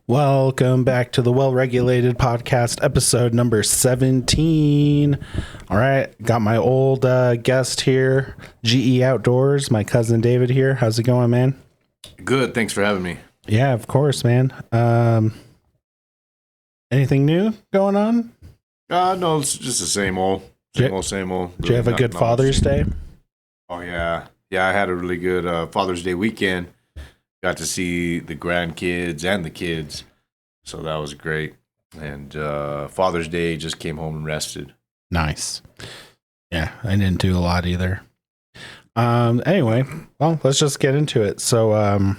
Welcome back to the Well Regulated Podcast, episode number 17. All right, got my old guest here, GE Outdoors, my cousin David here. How's it going, man? Good, thanks for having me. Yeah, of course, man. Anything new going on? No, it's just the same old. Same old. Did you have a good Father's Day? Oh, yeah. Yeah, I had a really good Father's Day weekend. Got to see the grandkids and the kids, so that was great. And Father's Day, just came home and rested. Nice. Yeah, I didn't do a lot either. Anyway, well, let's just get into it. So,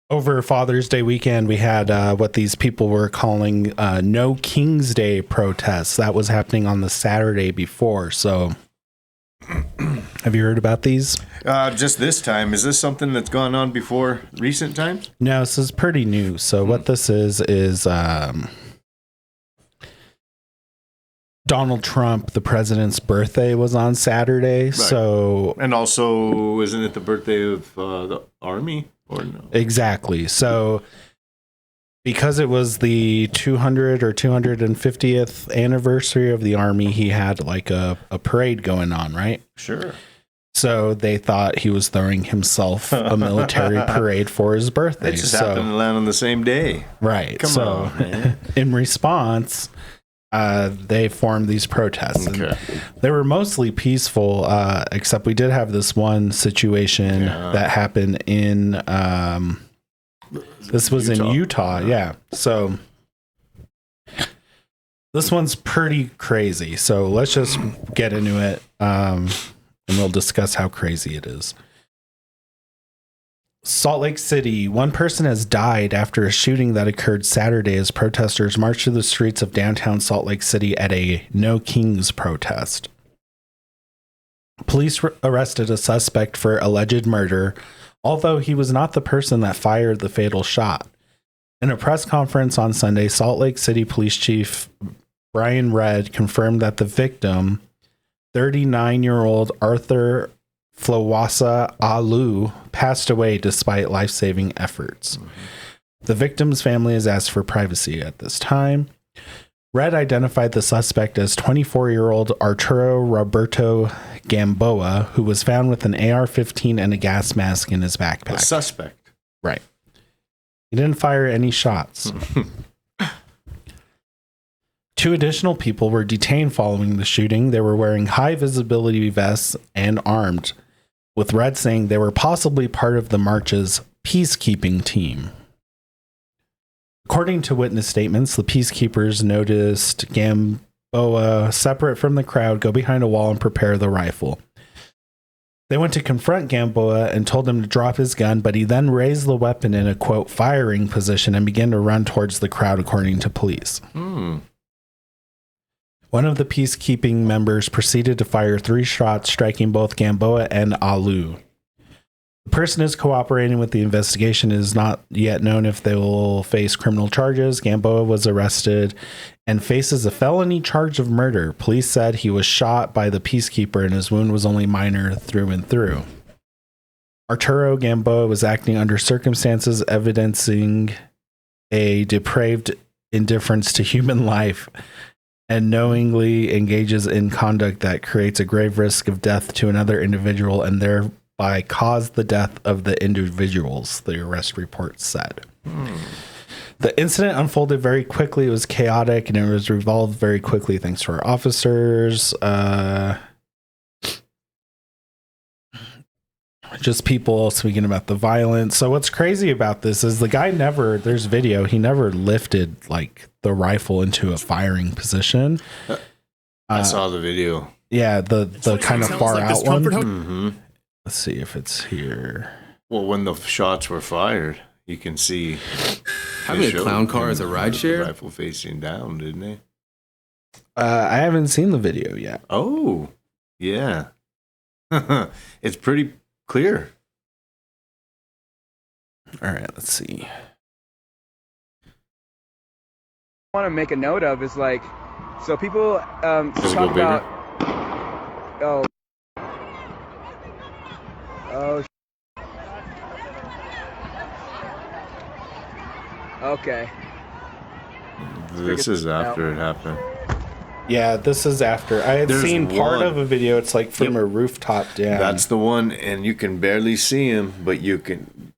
over Father's Day weekend, we had what these people were calling No King's Day protests. That was happening on the Saturday before. So, have you heard about these? Just this time. Is this something that's gone on before recent times? No, this is pretty new. So what this is Donald Trump, the president's birthday was on Saturday. Right. So, and also, isn't it the birthday of the Army? Or no? Exactly. So because it was the 200 or 250th anniversary of the Army, he had like a parade going on, right? Sure. So they thought he was throwing himself a military parade for his birthday. It just happened to land on the same day. Right. Come on, man. In response, they formed these protests. Okay. And they were mostly peaceful, except we did have this one situation that happened in this was Utah. In Utah. Yeah. So this one's pretty crazy. So let's just get into it. And we'll discuss how crazy it is. Salt Lake City. One person has died after a shooting that occurred Saturday as protesters marched through the streets of downtown Salt Lake City at a No Kings protest. Police arrested a suspect for alleged murder, although he was not the person that fired the fatal shot. In a press conference on Sunday, Salt Lake City Police Chief Brian Redd confirmed that the victim, 39-year-old Arthur Flawassa Alu, passed away despite life-saving efforts. Mm-hmm. The victim's family has asked for privacy at this time. Redd identified the suspect as 24-year-old Arturo Roberto Gamboa, who was found with an AR-15 and a gas mask in his backpack. The suspect. Right. He didn't fire any shots. Two additional people were detained following the shooting. They were wearing high-visibility vests and armed, with Redd saying they were possibly part of the march's peacekeeping team. According to witness statements, the peacekeepers noticed Gamboa separate from the crowd, go behind a wall, and prepare the rifle. They went to confront Gamboa and told him to drop his gun, but he then raised the weapon in a, quote, firing position and began to run towards the crowd, according to police. One of the peacekeeping members proceeded to fire 3 shots, striking both Gamboa and Alu. The person is cooperating with the investigation. It is not yet known if they will face criminal charges. Gamboa was arrested and faces a felony charge of murder. Police said he was shot by the peacekeeper and his wound was only minor through and through. Arturo Gamboa was acting under circumstances evidencing a depraved indifference to human life and knowingly engages in conduct that creates a grave risk of death to another individual and thereby caused the death of the individuals, the arrest report said. The incident unfolded very quickly. It was chaotic and it was resolved very quickly thanks to our officers. Just people speaking about the violence. So what's crazy about this is the guy there's video, he never lifted like the rifle into a firing position. I saw the video. Yeah, the kind of far out one. Mm-hmm. Let's see if it's here. Well, when the shots were fired, you can see. Having a clown car as a rideshare? Rifle facing down, didn't they? I haven't seen the video yet. Oh, yeah. It's pretty clear. All right, let's see. I want to make a note of is like, so people talk about, Okay. This is after it happened. Yeah, this is after. I had There's seen part one. of a video. It's like from Yep. a rooftop down. That's the one, and you can barely see him, but you can.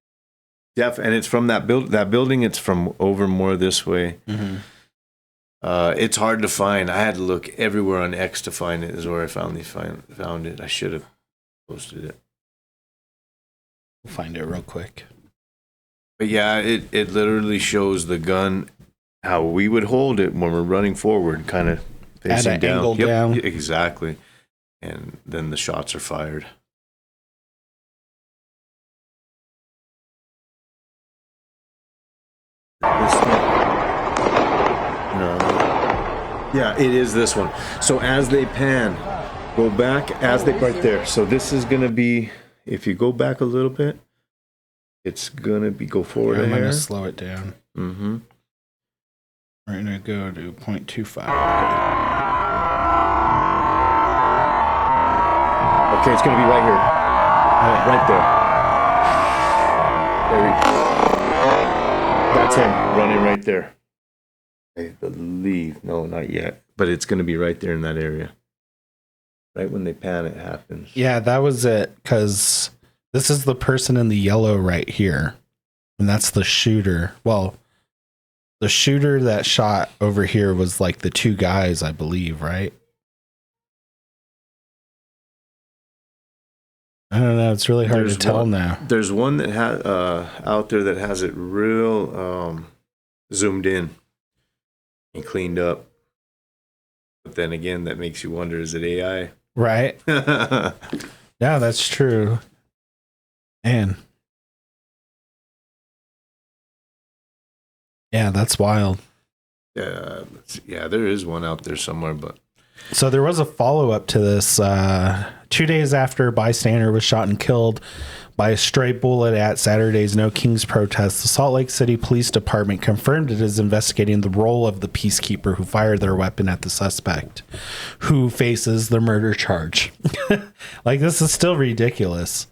And it's from that building. It's from over more this way. Mm-hmm. It's hard to find. I had to look everywhere on X to find it. Is where I found it. I should have posted it. We'll find it real quick. But yeah, it literally shows the gun, how we would hold it when we're running forward, kind of facing an down. angle down. Exactly. And then the shots are fired. This one? No. Yeah, it is this one. So as they pan, go back right there. So this is gonna be, if you go back a little bit, it's gonna be go forward I'm a going hair. to slow it down. Mm-hmm. We're going to go to 0.25. Okay, it's gonna be right here. Right there. That's him running right there. I believe. No, not yet. But it's gonna be right there in that area. Right when they pan, it happens. Yeah, that was it. Because this is the person in the yellow right here. And that's the shooter. Well, the shooter that shot over here was like the two guys, I believe, right? I don't know. It's really hard There's to tell one- now. There's one that out there that has it real zoomed in and cleaned up. But then again, that makes you wonder: is it AI? Right? Yeah, that's true. And yeah, that's wild. Yeah, there is one out there somewhere, but So there was a follow-up to this. 2 days after a bystander was shot and killed by a stray bullet at Saturday's No Kings protest, the Salt Lake City Police Department confirmed it is investigating the role of the peacekeeper who fired their weapon at the suspect, who faces the murder charge. Like, this is still ridiculous.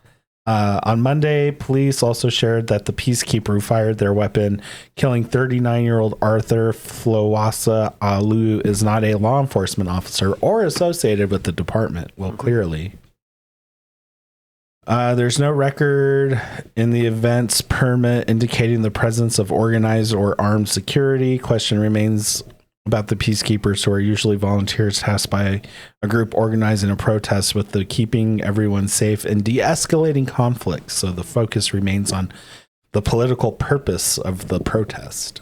On Monday, police also shared that the peacekeeper who fired their weapon, killing 39-year-old Arthur Flowasa Alu, is not a law enforcement officer or associated with the department. Well, clearly. There's no record in the event's permit indicating the presence of organized or armed security. Question remains about the peacekeepers, who are usually volunteers tasked by a group organizing a protest with the keeping everyone safe and de-escalating conflicts. So the focus remains on the political purpose of the protest.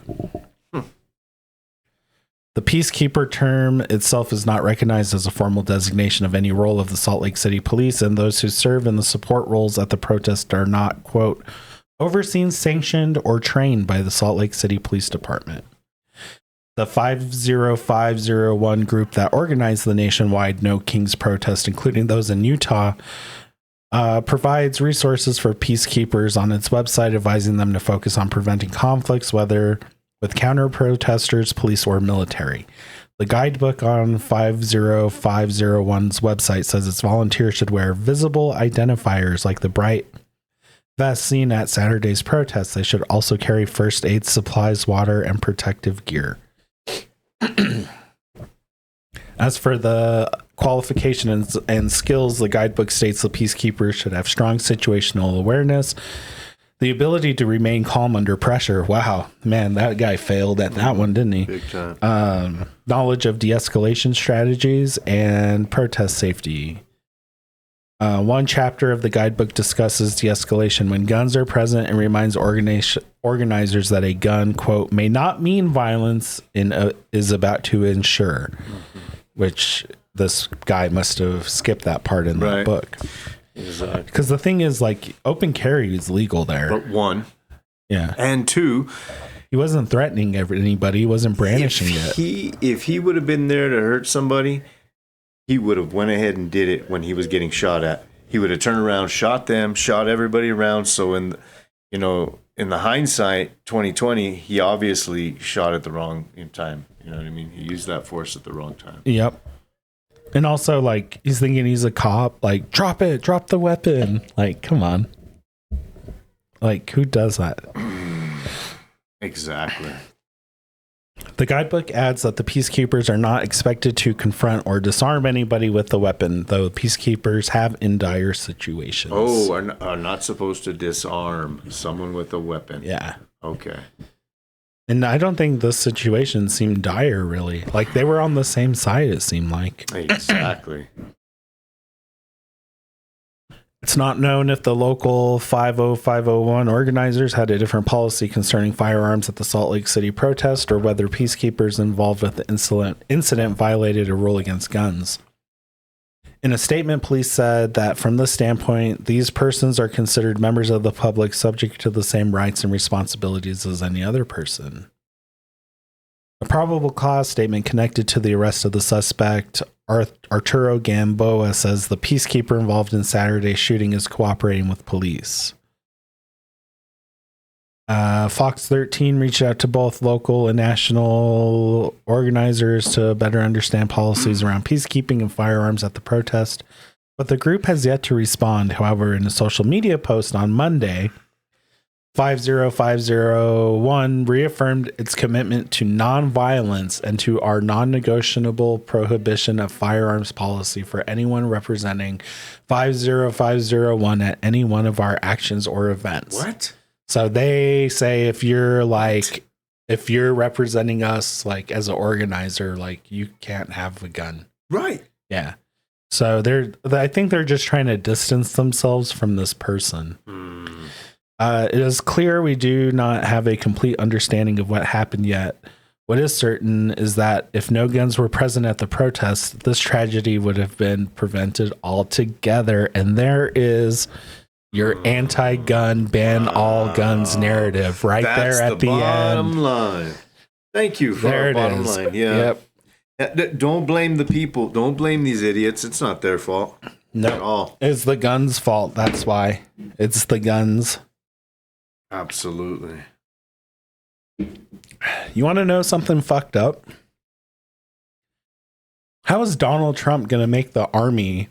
The peacekeeper term itself is not recognized as a formal designation of any role of the Salt Lake City Police, and those who serve in the support roles at the protest are not, quote, overseen, sanctioned, or trained by the Salt Lake City Police Department. The 50501 group that organized the nationwide No Kings protest, including those in Utah, provides resources for peacekeepers on its website, advising them to focus on preventing conflicts, whether with counter-protesters, police, or military. The guidebook on 50501's website says its volunteers should wear visible identifiers like the bright vest seen at Saturday's protest. They should also carry first aid supplies, water, and protective gear. As for the qualifications and skills, the guidebook states the peacekeepers should have strong situational awareness, the ability to remain calm under pressure. Wow, man, that guy failed at that one, didn't he? big time. Knowledge of de-escalation strategies and protest safety. One chapter of the guidebook discusses de-escalation when guns are present and reminds organizers that a gun, quote, may not mean violence and is about to ensure, which this guy must have skipped that part in the Right. book. Exactly. Because the thing is, like, open carry is legal there. But one Yeah. and two, He wasn't threatening anybody. He wasn't brandishing it. if he would have been there to hurt somebody, he would have went ahead and did it when he was getting shot at. He would have turned around, shot them, shot everybody around. So in the hindsight, 2020, he obviously shot at the wrong time. You know what I mean? He used that force at the wrong time. Yep. And also, like, he's thinking he's a cop. Like, drop the weapon. Like, come on. Like, who does that? Exactly. The guidebook adds that the peacekeepers are not expected to confront or disarm anybody with a weapon, though peacekeepers have in dire situations. Oh, are not supposed to disarm someone with a weapon. Yeah. Okay. And I don't think this situation seemed dire, really. Like, they were on the same side, it seemed like. Exactly. It's not known if the local 50501 organizers had a different policy concerning firearms at the Salt Lake City protest, or whether peacekeepers involved with the incident violated a rule against guns. In a statement, police said that from this standpoint, these persons are considered members of the public subject to the same rights and responsibilities as any other person. A probable cause statement connected to the arrest of the suspect, Arturo Gamboa, says the peacekeeper involved in Saturday's shooting is cooperating with police. Fox 13 reached out to both local and national organizers to better understand policies around peacekeeping and firearms at the protest, but the group has yet to respond. However, in a social media post on Monday, 50501 reaffirmed its commitment to nonviolence and to our non-negotiable prohibition of firearms policy for anyone representing 50501 at any one of our actions or events. What? So they say if you're representing us like as an organizer, like you can't have a gun. Right. Yeah. So I think they're just trying to distance themselves from this person. It is clear we do not have a complete understanding of what happened yet. What is certain is that if no guns were present at the protest, this tragedy would have been prevented altogether. And there is your anti-gun, ban all guns narrative right That's there at the bottom end. line. Thank you for There our it bottom is. line. Yeah. Yep. Don't blame the people. Don't blame these idiots. It's not their fault at No, all. it's the guns' fault. That's why. It's the guns. Absolutely. You want to know something fucked up? How is Donald Trump going to make the army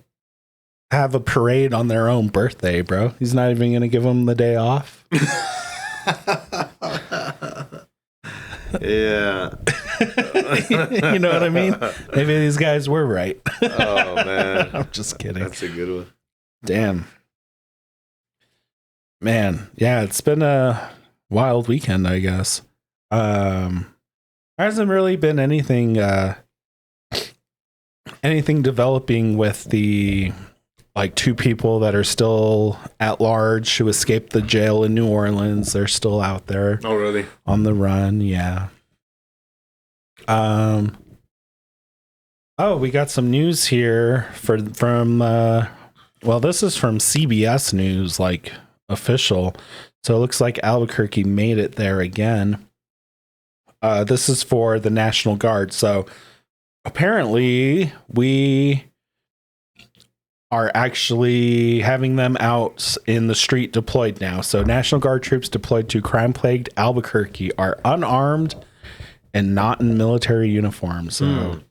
have a parade on their own birthday, bro? He's not even going to give them the day off. Yeah. You know what I mean? Maybe these guys were right. Oh, man. I'm just kidding. That's a good one. Damn. Man, yeah, it's been a wild weekend, I guess. There hasn't really been anything developing with the like two people that are still at large who escaped the jail in New Orleans. They're still out there. Oh, really? On the run, yeah. We got some news here from this is from CBS News, like official. So it looks like Albuquerque made it there again. This is for the National Guard. So apparently we are actually having them out in the street deployed now. So National Guard troops deployed to crime-plagued Albuquerque are unarmed and not in military uniforms. So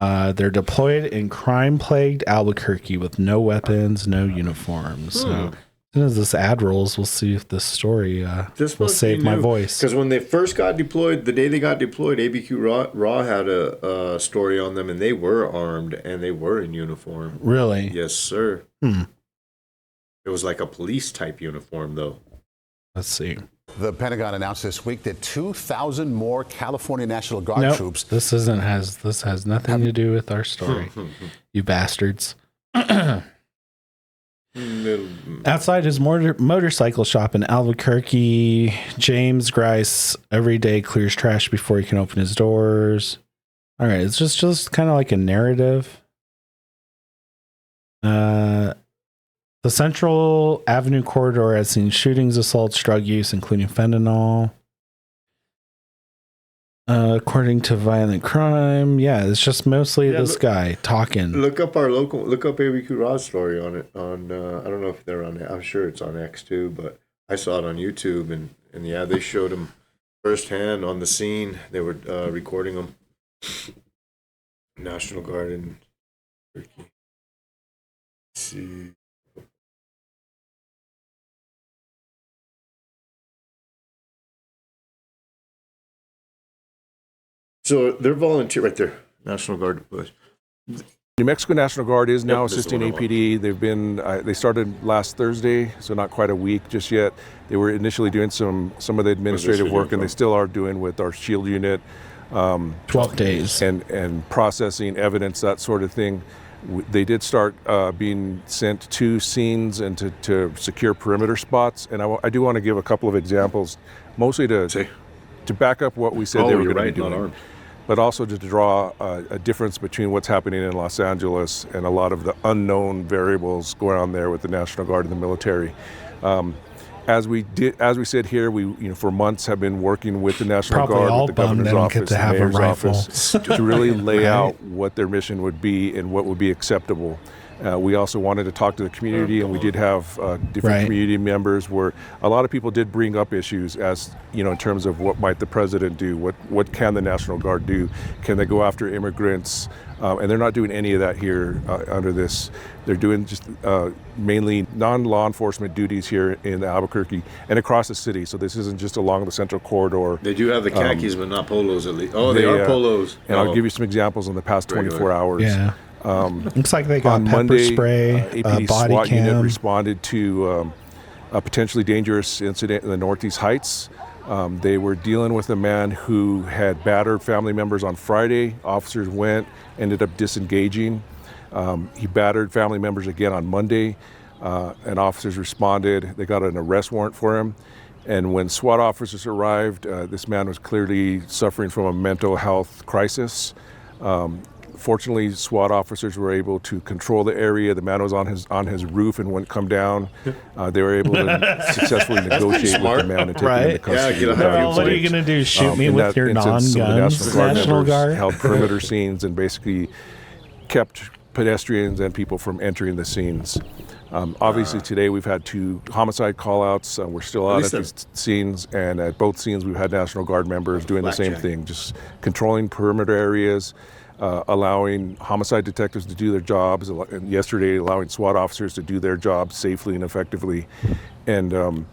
they're deployed in crime-plagued Albuquerque with no weapons, no uniforms. So as soon as this ad rolls, we'll see if this story will save my voice. Because when they first got deployed, the day they got deployed, ABQ Raw had a story on them, and they were armed and they were in uniform. Really? Yes, sir. It was like a police type uniform, though. Let's see. The Pentagon announced this week that 2,000 more California National Guard troops. This has nothing to do with our story, you bastards. Outside his motorcycle shop in Albuquerque, James Grice every day clears trash before he can open his doors. All right, it's just kind of like a narrative. The Central Avenue corridor has seen shootings, assaults, drug use, including fentanyl. According to Violent Crime, yeah, it's just mostly this guy talking. Look up ABQ Raw's story on it. I don't know if they're on it. I'm sure it's on X too, but I saw it on YouTube, and yeah, they showed him firsthand on the scene. They were recording him. National Guard in Turkey. Let's see. So they're volunteer right there. National Guard push. New Mexico National Guard is now Yep, this is assisting what I want. APD. They've been they started last Thursday, so not quite a week just yet. They were initially doing some of the administrative video work, and they from? still are doing with our SHIELD unit 12 days. and processing evidence, that sort of thing. They did start being sent to scenes and to secure perimeter spots. And I do want to give a couple of examples, mostly to back up what we said they were you're going right, to be not doing, armed. but also to draw a difference between what's happening in Los Angeles and a lot of the unknown variables going on there with the National Guard and the military. As we said here, we for months have been working with the National Probably Guard, all with the bummed governor's they don't get office, to the have a mayor's rifle. office, to really lay Right. out what their mission would be and what would be acceptable. We also wanted to talk to the community, and we did have different Right. community members where a lot of people did bring up issues as, in terms of what might the president do, what can the National Guard do, can they go after immigrants, and they're not doing any of that here under this. They're doing just mainly non-law enforcement duties here in Albuquerque and across the city, so this isn't just along the central corridor. They do have the khakis, but not polos at least. Oh, they are polos. And I'll give you some examples in the past 24 hours. Yeah. Looks like they got On pepper Monday, spray, APD body SWAT unit cam. responded to a potentially dangerous incident in the Northeast Heights. They were dealing with a man who had battered family members on Friday. Officers went, ended up disengaging. He battered family members again on Monday, and officers responded. They got an arrest warrant for him. And when SWAT officers arrived, this man was clearly suffering from a mental health crisis. Fortunately, SWAT officers were able to control the area. The man was on his roof and wouldn't come down. They were able to successfully negotiate with the man and take him Right. into custody. Yeah, get a without high Well, what are you incident. going to do? Shoot me In with that your instance, some of the non-guns, National members Guard? held perimeter scenes and basically kept pedestrians and people from entering the scenes. Obviously, today we've had 2 homicide call-outs. We're still out at these scenes, and at both scenes we've had National Guard members doing the same thing, just controlling perimeter areas, allowing homicide detectives to do their jobs, and yesterday allowing SWAT officers to do their jobs safely and effectively. And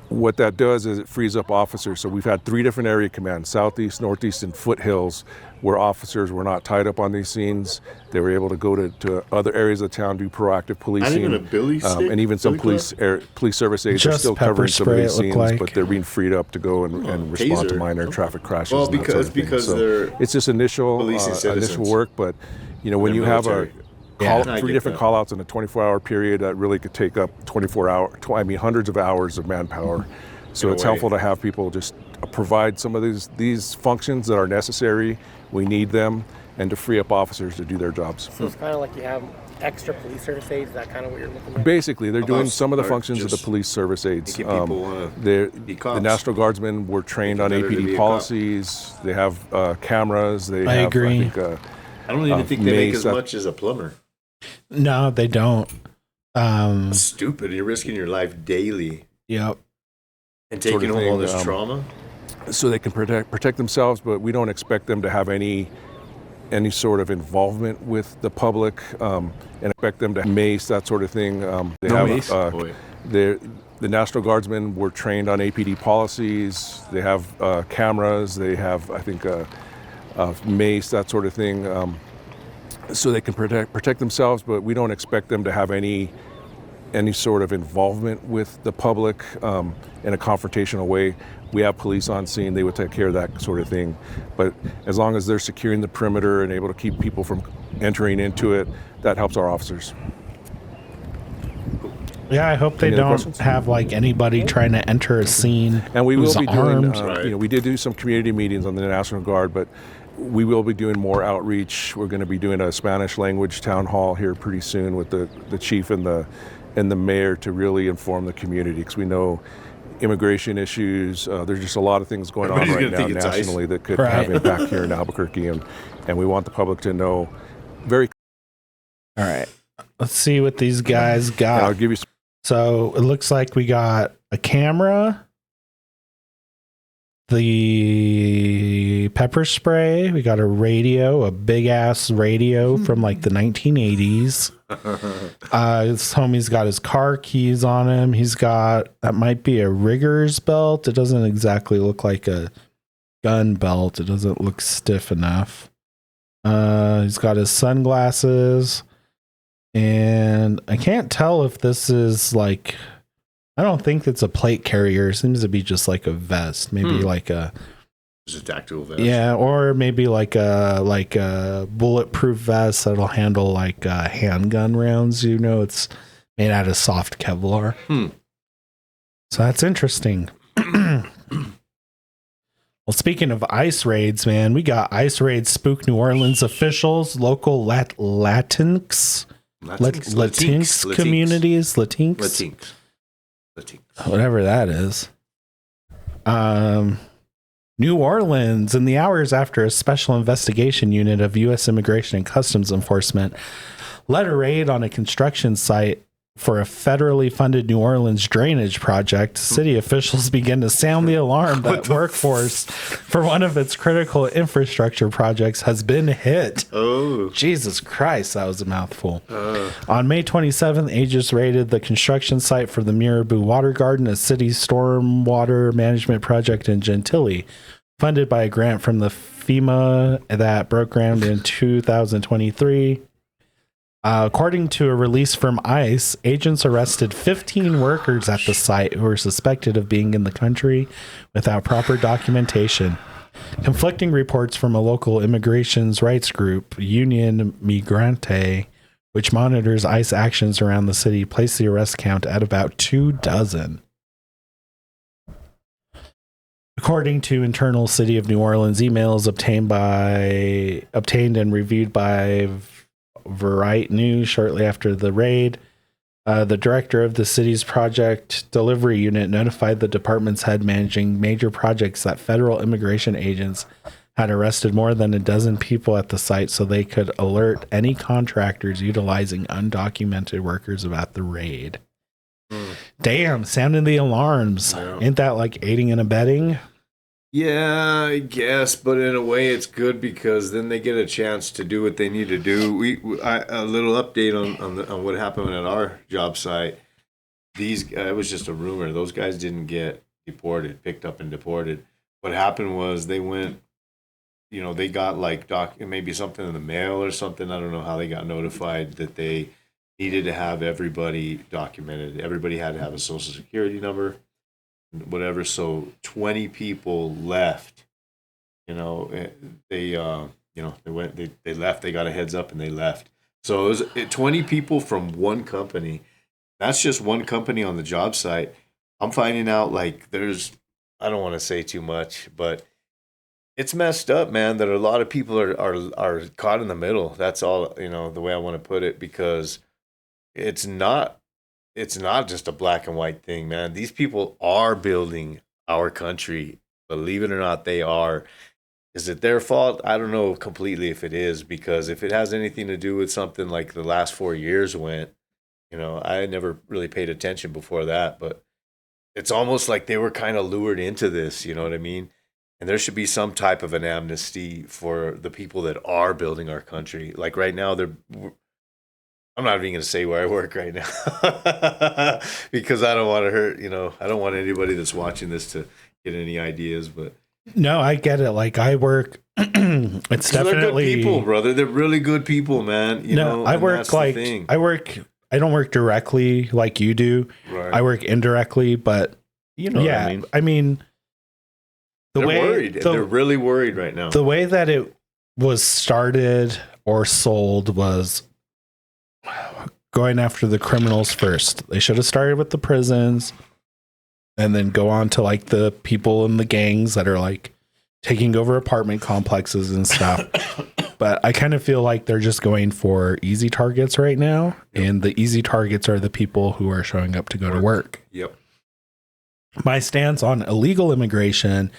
what that does is it frees up officers. So we've had 3 different area commands, Southeast, Northeast, and Foothills, where officers were not tied up on these scenes. They were able to go to other areas of town, do proactive policing. even a billy stick? And even some Billy police service aides are Just still pepper covering some of spray, these it looked scenes, like. but they're being freed up to go and respond to taser. minor traffic crashes. Well, and that sort of thing. because So they're it's just initial policing citizens. initial work, but when They're you have military. Yeah. I 3 get different that. call-outs in a 24-hour period, that really could take up hundreds of hours of manpower. So In a it's way. helpful to have people just provide some of these functions that are necessary. We need them, and to free up officers to do their jobs. So it's kind of like you have extra police service aides. Is that kind of what you're looking at? Basically, they're doing About- some of the or functions of the just police service aides. making people wanna be The cops. National Guardsmen were trained on Make it better to be APD a cop. policies. They have cameras. They I have, agree. I think, I don't even think they make mace as that- much as a plumber. No, they don't. Stupid. You're risking your life daily Yep. and Sort of taking home all thing, this trauma. so they can protect themselves, but we don't expect them to have any sort of involvement with the public, and expect them to mace, that sort of thing. They No have mace? Boy. the National Guardsmen were trained on APD policies. They have cameras. They have, I think, mace, that sort of thing, so they can protect themselves. But we don't expect them to have any sort of involvement with the public in a confrontational way. We have police on scene. They would take care of that sort of thing. But as long as they're securing the perimeter and able to keep people from entering into it, that helps our officers. Yeah, I hope they Any other don't questions? have like anybody trying to enter a scene. And we who's will be doing, armed. we did do some community meetings on the National Guard, but we will be doing more outreach. We're going to be doing a Spanish language town hall here pretty soon with the chief and the mayor to really inform the community, because we know immigration issues. There's just a lot of things going on Everybody's right gonna now think it's ice. nationally that could Right. have impact here in Albuquerque, and we want the public to know very. All right. Let's see what these guys And I'll got. give you some. So it looks like we got a camera, the pepper spray, we got a radio, a big ass radio from like the 1980s. This homie's got his car keys on him. He's got, that might be a rigger's belt. It doesn't exactly look like a gun belt. It doesn't look stiff enough. He's got his sunglasses, and I can't tell if this is like, I don't think it's a plate carrier. It seems to be just like a vest, maybe like a, It's a tactical vest. yeah, or maybe like a bulletproof vest that'll handle like handgun rounds. You know, it's made out of soft Kevlar. So that's interesting. Well, speaking of ICE raids, man, we got ICE raids spook New Orleans officials, local Latinx communities, Latinx, whatever that is. New Orleans, in the hours after a special investigation unit of U.S. Immigration and Customs Enforcement led a raid on a construction site for a federally funded New Orleans drainage project, city officials began to sound the alarm that workforce for one of its critical infrastructure projects has been hit. Oh, Jesus Christ, that was a mouthful. On May 27th, agents raided the construction site for the Mirabeau Water Garden, a city stormwater management project in Gentilly, funded by a grant from the FEMA that broke ground in 2023. According to a release from ICE, agents arrested 15 workers at the site who were suspected of being in the country without proper documentation. Conflicting reports from a local immigration rights group, Union Migrante, which monitors ICE actions around the city, place the arrest count at about 24. According to internal City of New Orleans emails obtained and reviewed by Variety News shortly after the raid, the director of the city's project delivery unit notified the department's head managing major projects that federal immigration agents had arrested more than a dozen people at the site so they could alert any contractors utilizing undocumented workers about the raid. Damn, sounding the alarms. Yeah. Ain't that like aiding and abetting? Yeah, I guess, but in a way it's good because then they get a chance to do what they need to do. A little update on what happened at our job site. It was just a rumor. Those guys didn't get picked up and deported. What happened was they went, they got like maybe something in the mail or something. I don't know how they got notified that they needed to have everybody documented. Everybody had to have a social security number, whatever. So 20 people left. They left. They got a heads up and they left. So it was 20 people from one company. That's just one company on the job site. I'm finding out like I don't want to say too much, but it's messed up, man, that a lot of people are caught in the middle. That's all, the way I want to put it, because it's not just a black and white thing, man. These people are building our country. Believe it or not, they are. Is it their fault? I don't know completely if it is, because if it has anything to do with something like the last 4 years went, I had never really paid attention before that, but it's almost like they were kind of lured into this, you know what I mean? And there should be some type of an amnesty for the people that are building our country. Like right now, I'm not even going to say where I work right now because I don't want to hurt, I don't want anybody that's watching this to get any ideas, but. No, I get it. Like I work, it's definitely. They're good people, brother. They're really good people, man. I work like, I don't work directly like you do. Right. I work indirectly, but yeah, I mean they're worried. They're really worried right now. The way that it was started or sold was going after the criminals first. They should have started with the prisons and then go on to like the people in the gangs that are like taking over apartment complexes and stuff. But I kind of feel like they're just going for easy targets right now. Yep. And the easy targets are the people who are showing up to go to work. Yep. My stance on illegal immigration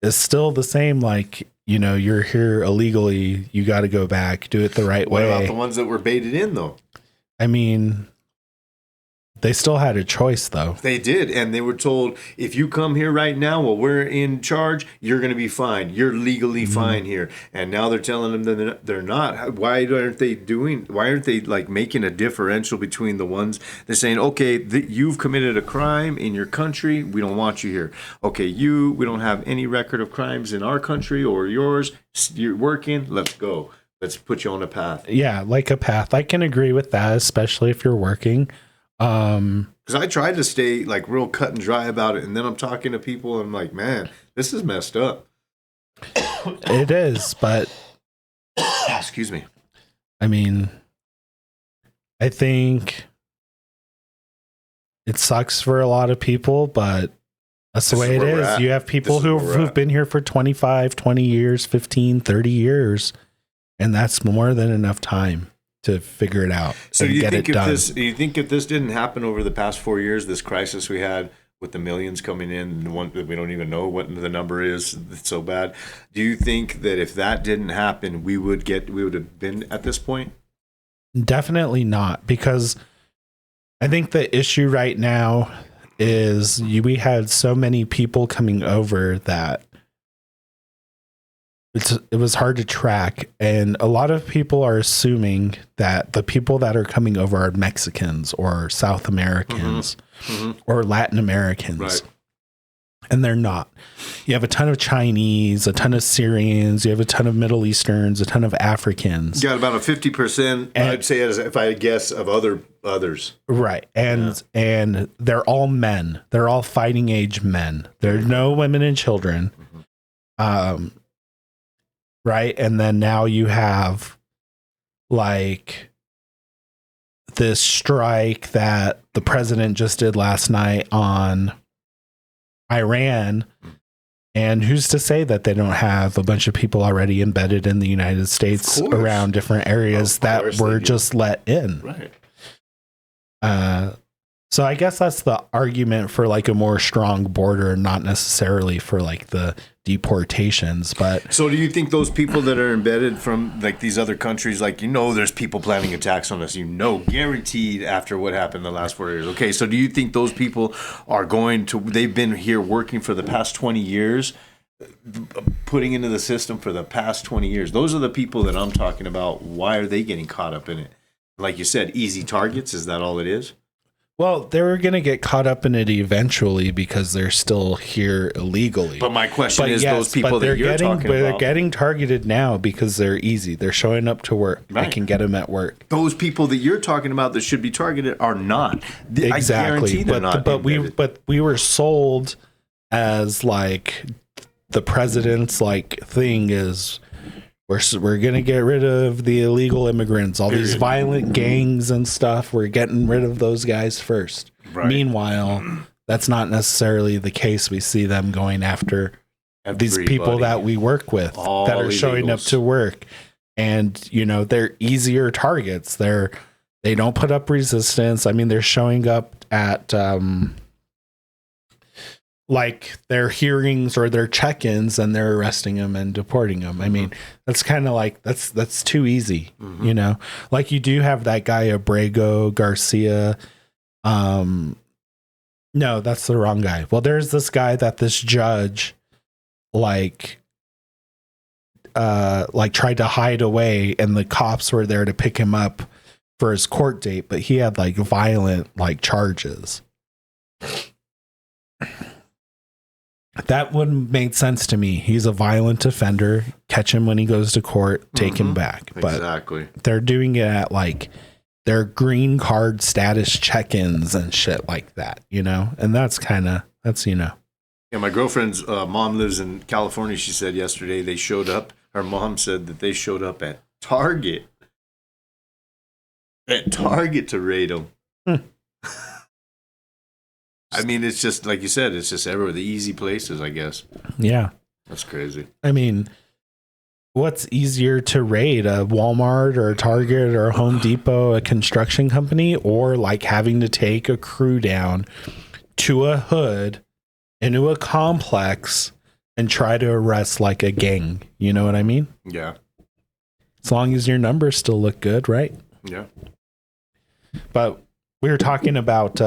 is still the same. Like, you're here illegally. You got to go back, do it the right way. What about the ones that were baited in though? I mean, They still had a choice, though. They did, and they were told, if you come here right now while we're in charge, you're going to be fine. You're legally fine here. And now they're telling them that they're not. Why aren't they like making a differential between the ones they're saying, okay, you've committed a crime in your country, we don't want you here. Okay, we don't have any record of crimes in our country or yours. You're working, let's go. Let's put you on a path. Yeah, like a path. I can agree with that, especially if you're working. Because I tried to stay like real cut and dry about it, and then I'm talking to people and I'm like, man, this is messed up. It is, but excuse me. I mean, I think it sucks for a lot of people, but that's the way it is. You have people who've been here for 25, 20 years, 15, 30 years, and that's more than enough time to figure it out. So do you think if this didn't happen over the past 4 years, this crisis we had with the millions coming in, the one that we don't even know what the number is, it's so bad. Do you think that if that didn't happen, we would have been at this point? Definitely not, because I think the issue right now is we had so many people coming over that it was hard to track, and a lot of people are assuming that the people that are coming over are Mexicans or South Americans or Latin Americans. Right. And they're not. You have a ton of Chinese, a ton of Syrians, you have a ton of Middle Easterns, a ton of Africans. You got about a 50%, I'd say, if I guess, of others. Right. And they're all men. They're all fighting age men. There are no women and children. Right. And then now you have like this strike that the president just did last night on Iran. And who's to say that they don't have a bunch of people already embedded in the United States around different areas that were just let in? Right. So I guess that's the argument for like a more strong border, not necessarily for like the deportations. But so do you think those people that are embedded from like these other countries, like, there's people planning attacks on us, guaranteed after what happened the last 4 years. Okay. So do you think those people are they've been here working for the past 20 years, putting into the system for the past 20 years? Those are the people that I'm talking about. Why are they getting caught up in it? Like you said, easy targets. Is that all it is? Well, they were going to get caught up in it eventually because they're still here illegally. But my question is, those people that you're talking about, they're getting targeted now because they're easy. They're showing up to work. Right. I can get them at work. Those people that you're talking about that should be targeted are not. Exactly. I guarantee they're not. But we were sold as like the president's like thing is we're going to get rid of the illegal immigrants, all these violent gangs and stuff. We're getting rid of those guys first. Right. Meanwhile, that's not necessarily the case. We see them going after these people that we work with that are showing up to work. And, they're easier targets. They don't put up resistance. I mean, they're showing up at like their hearings or their check-ins, and they're arresting them and deporting them. I mean, that's kind of like, that's too easy, like you do have that guy, Abrego Garcia. No, that's the wrong guy. Well, there's this guy that this judge like tried to hide away, and the cops were there to pick him up for his court date, but he had like violent like charges. That wouldn't make sense to me. He's a violent offender. Catch him when he goes to court, take him back. But exactly. They're doing it at like their green card status check-ins and shit like that, And that's Yeah, my girlfriend's mom lives in California. She said yesterday they showed up. Her mom said that they showed up at Target. At Target to raid them. I mean, it's just like you said, it's just everywhere. The easy places, I guess. Yeah. That's crazy. I mean, what's easier to raid, a Walmart or a Target or a Home Depot, a construction company, or like having to take a crew down to a hood into a complex and try to arrest like a gang? You know what I mean? Yeah. As long as your numbers still look good, right? Yeah. But we were talking about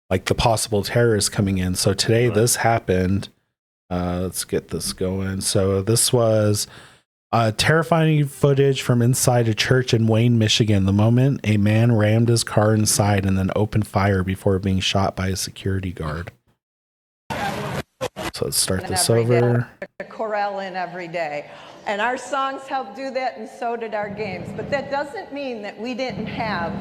like the possible terrorists coming in. So today this happened. Let's get this going. So this was terrifying footage from inside a church in Wayne, Michigan. The moment a man rammed his car inside and then opened fire before being shot by a security guard. So let's start this over. A chorale in every day. And our songs helped do that, and so did our games. But that doesn't mean that we didn't have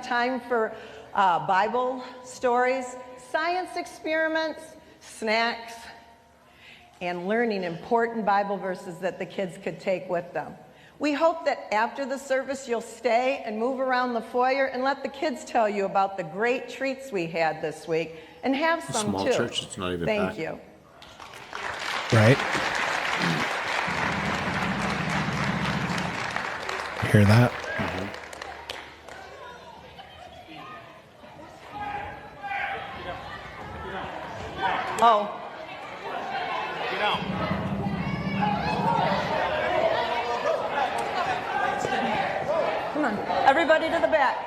time for Bible stories, science experiments, snacks, and learning important Bible verses that the kids could take with them. We hope that after the service you'll stay and move around the foyer and let the kids tell you about the great treats we had this week, and have some Small too. church, it's not even Thank packed. you. Right. Hear that? Oh. Come on, everybody to the back.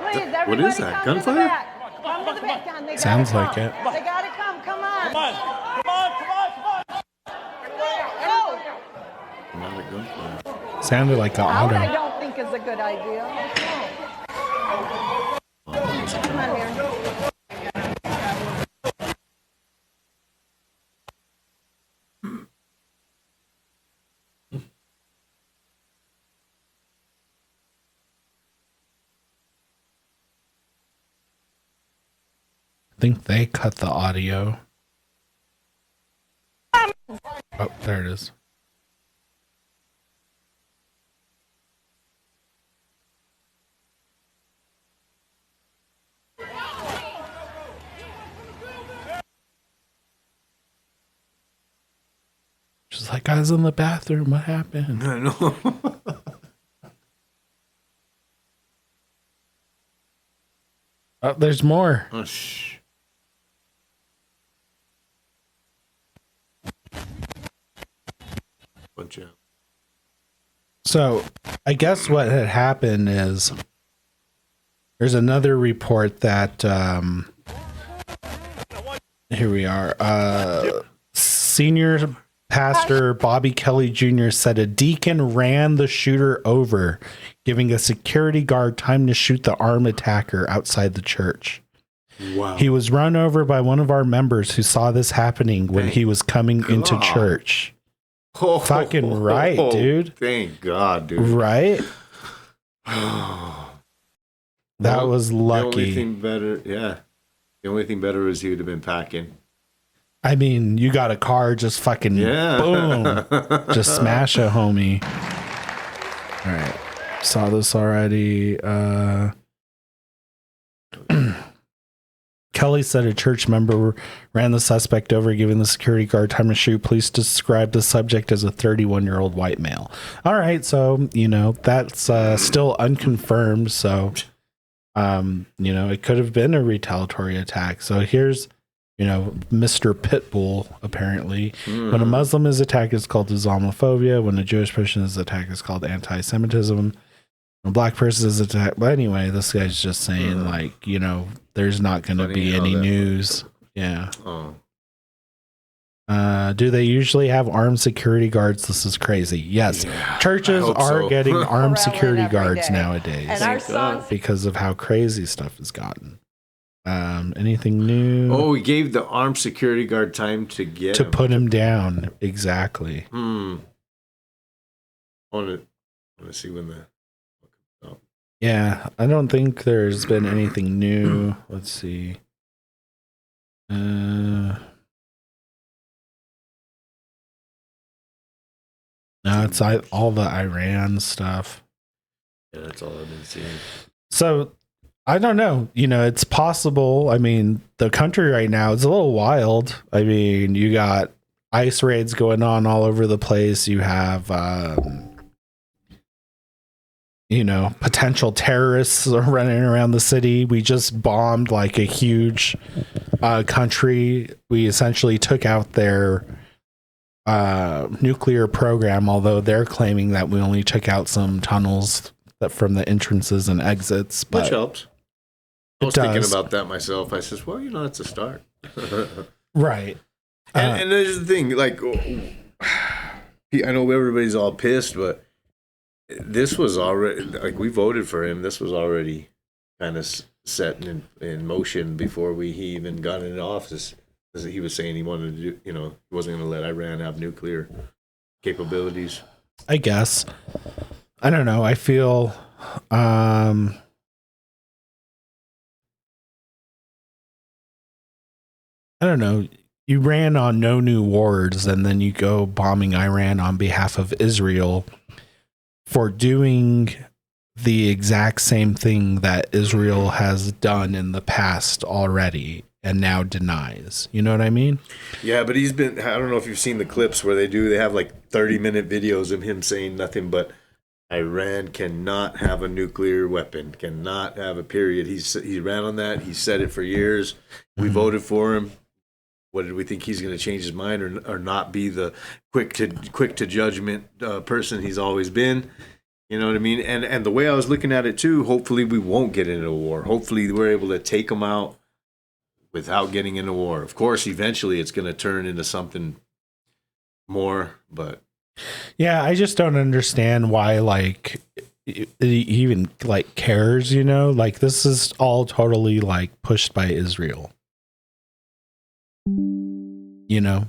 Please, everybody is that? come Gunfire? to the back. Come to the back. Come, they Sounds gotta like come. it. They gotta come. Come on. Go. Not a gunfire. Sounded like an Out, I auto. don't think is a good idea. Come on here. I think they cut the audio. Oh, there it is. She's like, I was in the bathroom. What happened? I know. Oh, there's more. Oh, shh. Bunch of. So I guess what had happened is there's another report that here we are. Senior pastor Bobby Kelly Jr. said a deacon ran the shooter over, giving a security guard time to shoot the armed attacker outside the church. Wow. He was run over by one of our members who saw this happening when he was coming into God. church. Oh, Fucking right, dude. Thank God, dude. Right? That That was The only lucky. thing better, yeah. The only thing better is he would have been packing. I mean, you got a car, just fucking boom, just smash a homie. All right, saw this already. Kelly said a church member ran the suspect over, giving the security guard time to shoot. Police described the subject as a 31-year-old white male. All right, so you know that's still unconfirmed. So, you know, it could have been a retaliatory attack. So here's, you know, Mr. Pitbull, apparently. When a Muslim is attacked, it's called Islamophobia. When a Jewish person is attacked, it's called anti-Semitism. When a black person is attacked. But anyway, this guy's just saying, like, you know, there's not going to be any news. Yeah. Oh. Do they usually have armed security guards? This is crazy. Yes. Yeah, Churches I hope are so. getting armed Corralling security every guards day. nowadays And our songs. because of how crazy stuff has gotten. Anything new? Oh, we gave the armed security guard time to get To him. put him down. Exactly. I want to see when the. Yeah, I don't think there's been anything new. Let's see. No, it's all the Iran stuff. Yeah, that's all I've been seeing. So I don't know. You know, it's possible. I mean, the country right now is a little wild. I mean, you got ICE raids going on all over the place. You have, you know, potential terrorists running around the city. We just bombed like a huge country. We essentially took out their nuclear program, although they're claiming that we only took out some tunnels that from the entrances and exits. But which helps. I was thinking about that myself. I says, well, that's a start. Right. And there's the thing, like, I know everybody's all pissed, but this was already, like, we voted for him. This was already kind of set in motion before he even got into office. He was saying he wanted to do, he wasn't going to let Iran have nuclear capabilities. I guess. I don't know. I feel, I don't know. You ran on no new wars, and then you go bombing Iran on behalf of Israel for doing the exact same thing that Israel has done in the past already and now denies. You know what I mean? Yeah, but I don't know if you've seen the clips where they have like 30-minute videos of him saying nothing but Iran cannot have a nuclear weapon, cannot have a period. He ran on that. He said it for years. We voted for him. What did we think he's going to change his mind or not be the quick to judgment person he's always been? You know what I mean? And the way I was looking at it too, hopefully we won't get into a war. Hopefully we're able to take them out without getting into war. Of course, eventually it's going to turn into something more, but yeah, I just don't understand why like he even like cares, like this is all totally like pushed by Israel.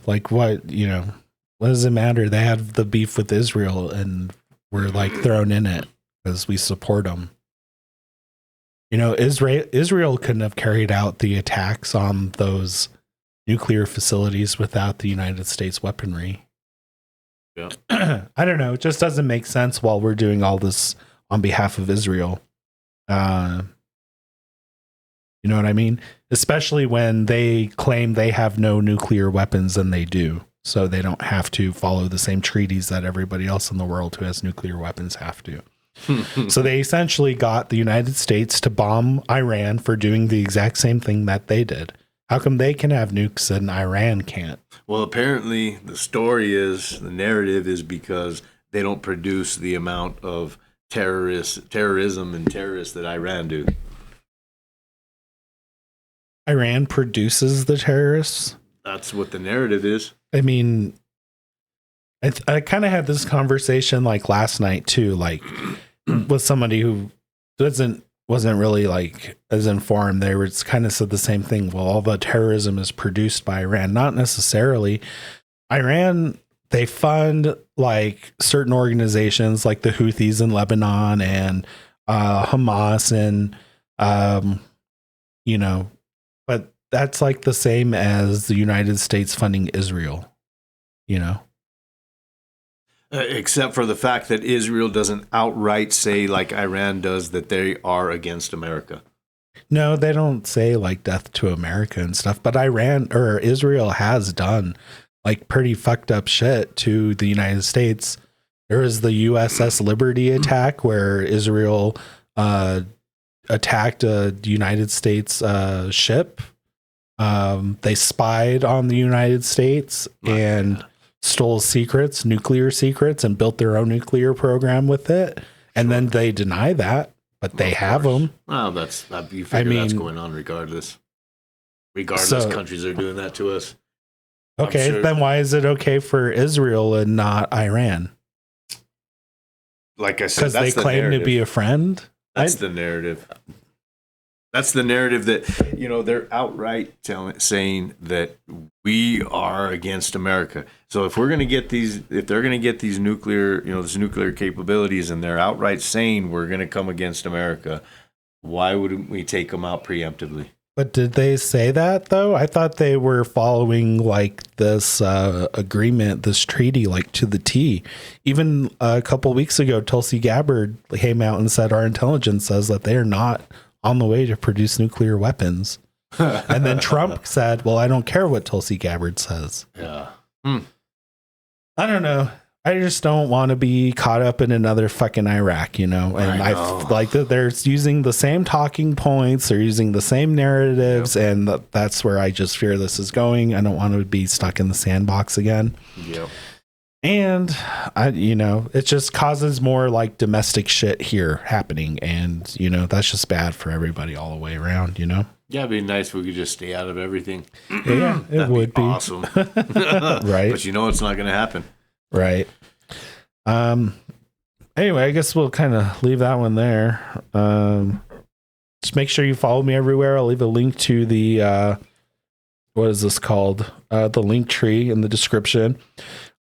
Like what does it matter? They have the beef with Israel and we're like thrown in it because we support them. Israel couldn't have carried out the attacks on those nuclear facilities without the United States weaponry. Yeah. I don't know. It just doesn't make sense while we're doing all this on behalf of Israel. You know what I mean? Especially when they claim they have no nuclear weapons and they do. So they don't have to follow the same treaties that everybody else in the world who has nuclear weapons have to. So they essentially got the United States to bomb Iran for doing the exact same thing that they did. How come they can have nukes and Iran can't? Well, apparently the narrative is because they don't produce the amount of terrorism and terrorists that Iran do. Iran produces the terrorists? That's what the narrative is. I mean, I kind of had this conversation like last night too, like with somebody who wasn't really like as informed. They were kind of said the same thing. Well, all the terrorism is produced by Iran. Not necessarily. Iran, they fund like certain organizations like the Houthis in Lebanon and Hamas and but that's like the same as the United States funding Israel, Except for the fact that Israel doesn't outright say, like Iran does, that they are against America. No, they don't say like death to America and stuff, but Israel has done like pretty fucked up shit to the United States. There was the USS Liberty attack where Israel attacked a United States ship. They spied on the United States and stole nuclear secrets, and built their own nuclear program with it. And then they deny that, but they have them. Well, that's going on regardless. Countries are doing that to us. Okay, sure. Then why is it okay for Israel and not Iran? Like I said, because they claim to be a friend. That's the narrative. That's the narrative that, they're outright saying that we are against America. So if they're going to get these nuclear, this nuclear capabilities, and they're outright saying we're going to come against America, why wouldn't we take them out preemptively? But did they say that though? I thought they were following like this agreement, this treaty, like to the T. Even a couple weeks ago, Tulsi Gabbard came out and said our intelligence says that they are not on the way to produce nuclear weapons. And then Trump said, well, I don't care what Tulsi Gabbard says. Yeah. I don't know. I just don't want to be caught up in another fucking Iraq, you know? And I like that they're using the same talking points, they're using the same narratives, and that's where I just fear this is going. I don't want to be stuck in the sandbox again. Yep. And it just causes more like domestic shit here happening, and that's just bad for everybody all the way around, Yeah, it'd be nice if we could just stay out of everything. Yeah, it would be awesome. Right. But it's not going to happen. Right. Anyway, I guess we'll kind of leave that one there. Just make sure you follow me everywhere. I'll leave a link to the what is this called? The link tree in the description.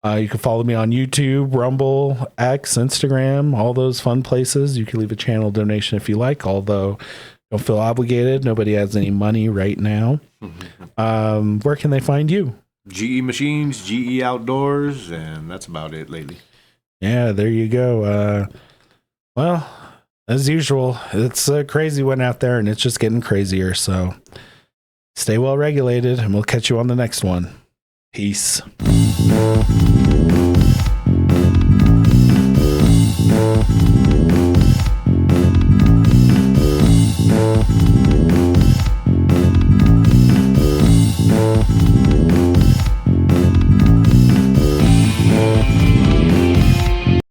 You can follow me on YouTube, Rumble, X, Instagram, all those fun places. You can leave a channel donation if you like, although don't feel obligated. Nobody has any money right now. Where can they find you? GE Machines, GE Outdoors, and that's about it lately. Yeah, there you go. Well, as usual, it's a crazy one out there, and it's just getting crazier. So stay well regulated, and we'll catch you on the next one. Peace.